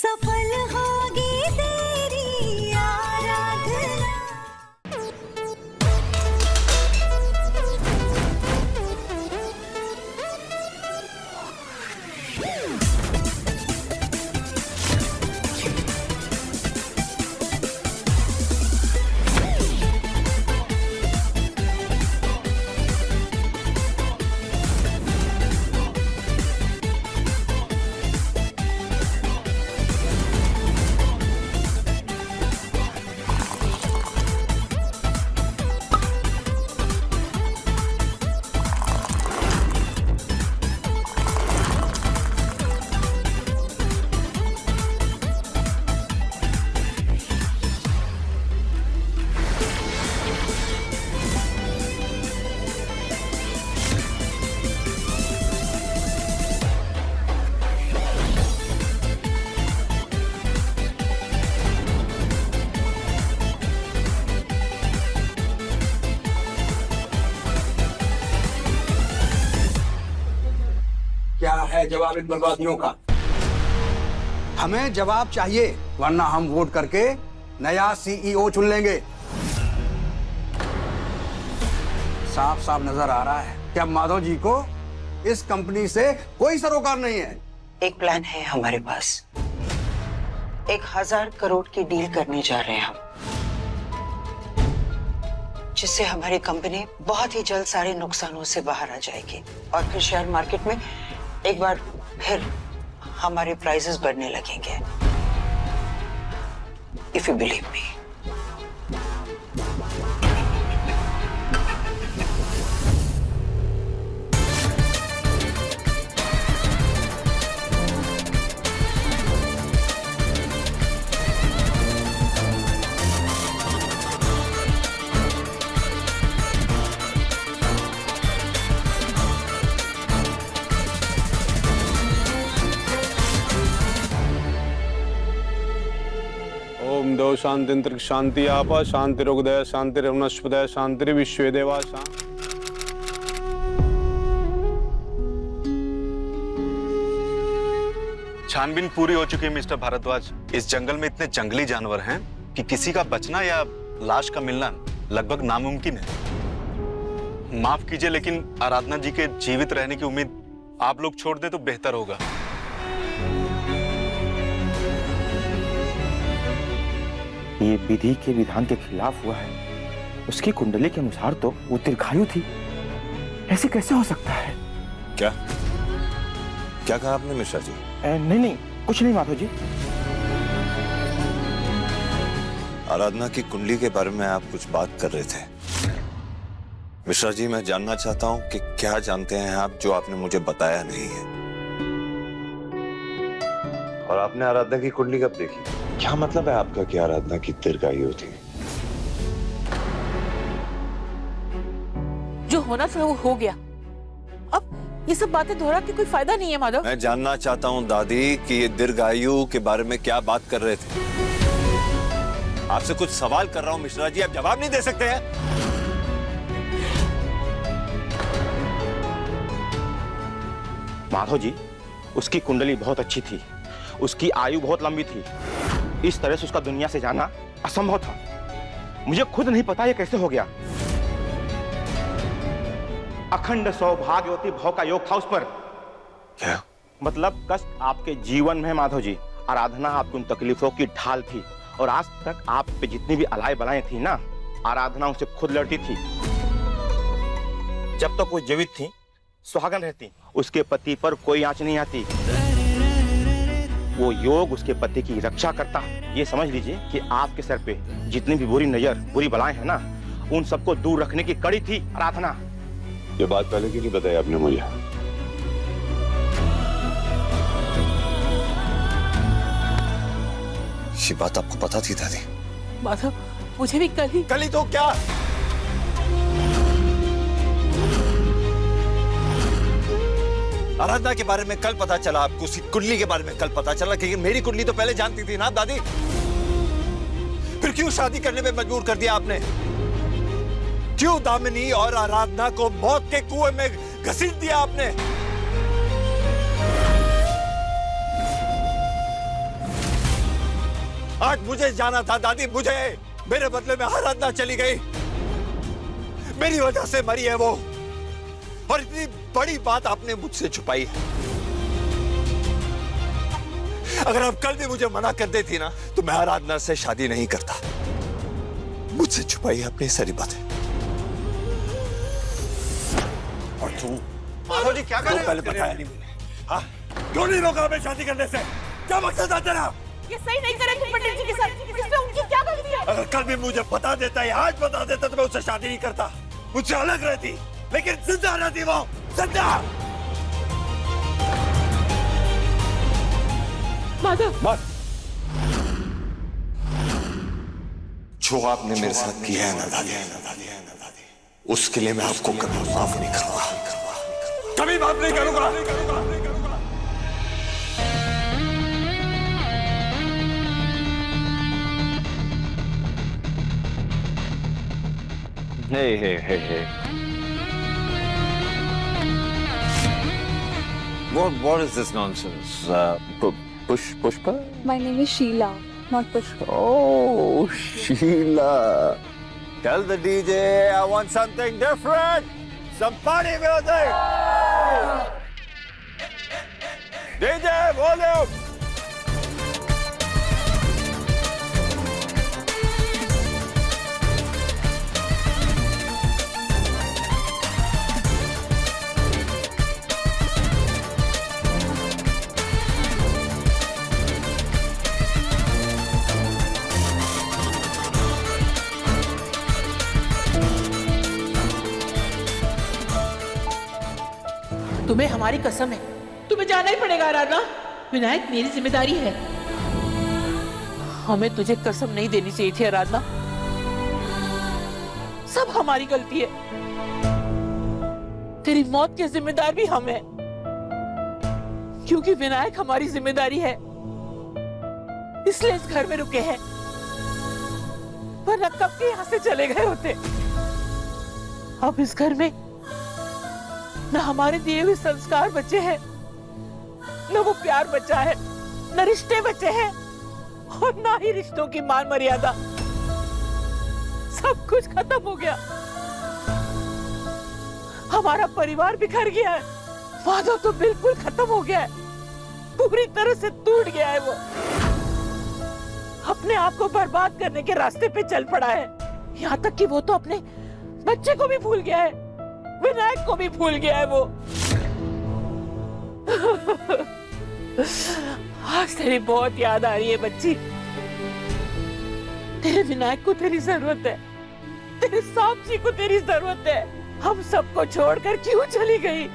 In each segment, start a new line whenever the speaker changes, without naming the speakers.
सफल होगी तेरी आराधना।
क्या है जवाब इन बर्बादियों का? हमें जवाब चाहिए, वरना हम वोट करके नया सीईओ चुन लेंगे। साफ साफ नजर आ रहा है कि अब माधव जी को इस कंपनी से कोई सरोकार नहीं है।
एक प्लान है हमारे पास। 1000 करोड़ की डील करने जा रहे हैं हम, जिससे हमारी कंपनी बहुत ही जल्द सारे नुकसानों से बाहर आ जाएगी और फिर शेयर मार्केट में एक बार फिर हमारे प्राइसेस बढ़ने लगेंगे। If you believe me.
ओम दो शांति शांति आपा शांति रोगदय शांति रवनस्पदय शांति विश्व देवा
छानबीन पूरी हो चुकी है मिस्टर भारद्वाज। इस जंगल में इतने जंगली जानवर हैं कि किसी का बचना या लाश का मिलना लगभग नामुमकिन है। माफ कीजिए, लेकिन आराधना जी के जीवित रहने की उम्मीद आप लोग छोड़ दें तो बेहतर होगा।
ये विधि के विधान के खिलाफ हुआ है। उसकी कुंडली के अनुसार तो वो दीर्घायु थी, ऐसे कैसे हो सकता है?
क्या क्या कहा आपने मिश्रा जी?
नहीं कुछ नहीं माधव जी।
आराधना की कुंडली के बारे में आप कुछ बात कर रहे थे। मिश्रा जी, मैं जानना चाहता हूं कि क्या जानते हैं आप जो आपने मुझे बताया नहीं है। और आपने आराधना की कुंडली कब देखी? क्या मतलब है आपका कि आराधना की दीर्घायु थी?
जो होना था वो हो गया। अब ये सब बातें दोहरा के कोई फायदा नहीं है माधव।
मैं जानना चाहता हूं दादी कि ये दीर्घायु के बारे में क्या बात कर रहे थे। आपसे कुछ सवाल कर रहा हूं मिश्रा जी, आप जवाब नहीं दे सकते हैं?
माधव जी, उसकी कुंडली बहुत अच्छी थी, उसकी आयु बहुत लंबी थी। इस तरह से उसका दुनिया से जाना असंभव था। मुझे खुद नहीं पता ये कैसे हो गया। अखंड सौभाग्यवती भव का योग था उस पर।
क्या
मतलब कष्ट आपके जीवन में है माधव जी। आराधना आपकी उन तकलीफों की ढाल थी और आज तक आप पे जितनी भी अलाय बलाएं थी ना, आराधना उनसे खुद लड़ती थी। जब तक वो जीवित थी, सुहागन रहती, उसके पति पर कोई आंच नहीं आती। वो योग उसके पति की रक्षा करता। ये समझ लीजिए कि आपके सर पे जितनी भी बुरी नजर, बुरी बलाएं हैं ना, उन सबको दूर रखने की कड़ी थी आराधना।
ये बात पहले क्यों नहीं बताई आपने मुझे? ये बात आपको पता थी दादी?
माधव, मुझे भी कल ही
तो क्या? आराधना के बारे में कल पता चला आपको, उसकी कुंडली के बारे में कल पता चला, लेकिन मेरी कुंडली तो पहले जानती थी ना दादी। फिर क्यों शादी करने में मजबूर कर दिया आपने? क्यों दामिनी और आराधना को मौत के कुएं में घसीट दिया आपने? आज मुझे जाना था दादी, मुझे। मेरे बदले में आराधना चली गई, मेरी वजह से मरी है वो। और इतनी बड़ी बात आपने मुझसे छुपाई है। अगर आप कल भी मुझे मना कर देती ना, तो मैं आराधना से शादी नहीं करता। मुझसे छुपाई है अपनी सारी बातें। और तू
माधव जी क्या कर रहे हो?
पहले बताया नहीं मैंने। हाँ, क्यों नहीं रोका हमें शादी करने से? क्या मकसद था तेरा?
ये सही नहीं करे तुम पंडित जी के साथ। इसमें उनकी क्या गलती है?
अगर कल भी मुझे बता देता या आज बता देता तो मैं उससे शादी नहीं करता, मुझसे अलग रहती, लेकिन जिंदा रहती वो, जिंदा।
माधव,
बस जो आपने मेरे साथ किया है ना दादी, उसके लिए मैं आपको कभी माफ नहीं करूंगा, कभी माफ नहीं करूंगा।
Hey.
What is this nonsense?
Pushpa?
My name is Sheila, not Pushpa.
Oh, Sheila. Tell the DJ I want something different. Some party music. DJ, volume.
तुम्हें हमारी कसम है, तुम्हें जाना ही पड़ेगा आराधना। विनायक मेरी जिम्मेदारी है। हमें तुझे कसम नहीं देनी चाहिए थी आराधना। सब हमारी गलती है। तेरी मौत के जिम्मेदार भी हम हैं, क्योंकि विनायक हमारी जिम्मेदारी है, इसलिए इस घर में रुके हैं, वरना कब के यहाँ से चले गए होते। अब इस घर में न हमारे दिए हुए संस्कार बचे हैं, न वो प्यार बचा है, न रिश्ते बचे हैं, और ना ही रिश्तों की मान मर्यादा। सब कुछ खत्म हो गया। हमारा परिवार बिखर गया है। माधव तो बिल्कुल खत्म हो गया है, पूरी तरह से टूट गया है। वो अपने आप को बर्बाद करने के रास्ते पे चल पड़ा है। यहाँ तक कि वो तो अपने बच्चे को भी भूल गया है, विनायक को भी भूल गया है वो। आज तेरी बहुत याद आ रही है बच्ची। तेरे विनायक को तेरी जरूरत है, तेरे साक्षी को तेरी जरूरत है। हम सबको छोड़कर क्यों चली गई?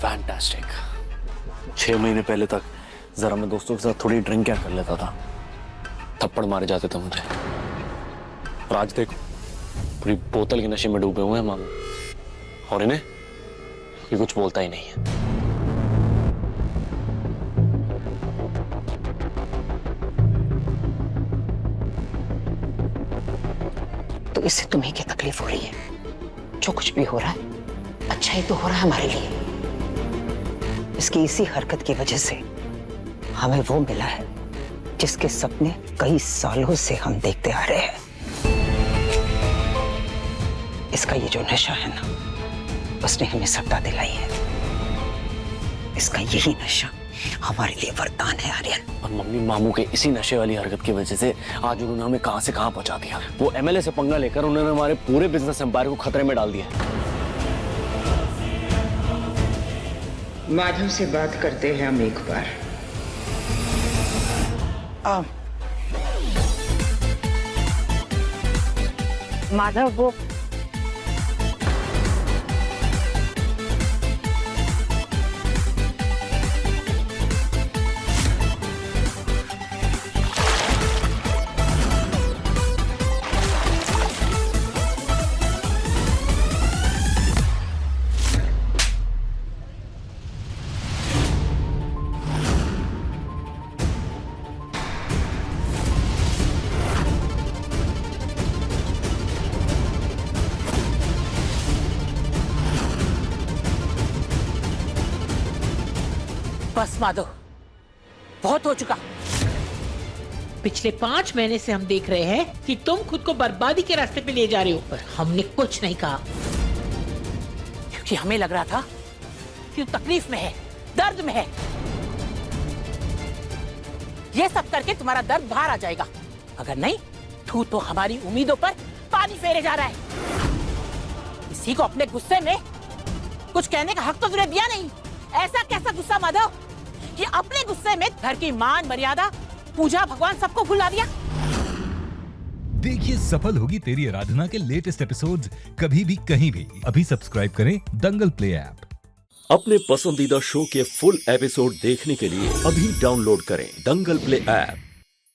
फैंटास्टिक। 6 महीने पहले तक जरा मैं दोस्तों के साथ थोड़ी ड्रिंक क्या कर लेता था, थप्पड़ मारे जाते थे मुझे। और आज देखो पूरी बोतल के नशे में डूबे हुए हैं मामू, और इन्हें ये कुछ बोलता ही नहीं है।
तो इससे तुम्हें क्या तकलीफ हो रही है? जो कुछ भी हो रहा है अच्छा ही तो हो रहा है हमारे लिए। इसकी इसी हरकत की वजह से हमें वो मिला है जिसके सपने कई सालों से हम देखते आ रहे हैं। इसका ये जो नशा है ना, उसने हमें सत्ता दिलाई है। इसका यही नशा हमारे लिए वरदान है आर्यन।
और मम्मी, मामू के इसी नशे वाली हरकत की वजह से आज उन्होंने हमें कहां से कहां पहुंचा दिया। वो एमएलए से पंगा लेकर उन्होंने हमारे पूरे बिजनेस एम्पायर को खतरे में डाल दिया।
माधव से बात करते हैं हम एक बार। माधव, वो
बस माधव, बहुत हो चुका। पिछले 5 महीने से हम देख रहे हैं कि तुम खुद को बर्बादी के रास्ते पे ले जा रहे हो, पर हमने कुछ नहीं कहा क्योंकि हमें लग रहा था कि तुम तकलीफ में है, दर्द में है। ये सब करके तुम्हारा दर्द बाहर आ जाएगा। अगर नहीं तो हमारी उम्मीदों पर पानी फेरे जा रहा है। किसी को अपने गुस्से में कुछ कहने का हक तो तुमने दिया नहीं। ऐसा कैसा गुस्सा माधव कि अपने गुस्से में घर की मान मर्यादा, पूजा, भगवान सबको भुला दिया।
देखिए सफल होगी तेरी आराधना के लेटेस्ट एपिसोड्स कभी भी कहीं भी। अभी सब्सक्राइब करें दंगल प्ले ऐप।
अपने पसंदीदा शो के फुल एपिसोड देखने के लिए अभी डाउनलोड करें दंगल प्ले ऐप।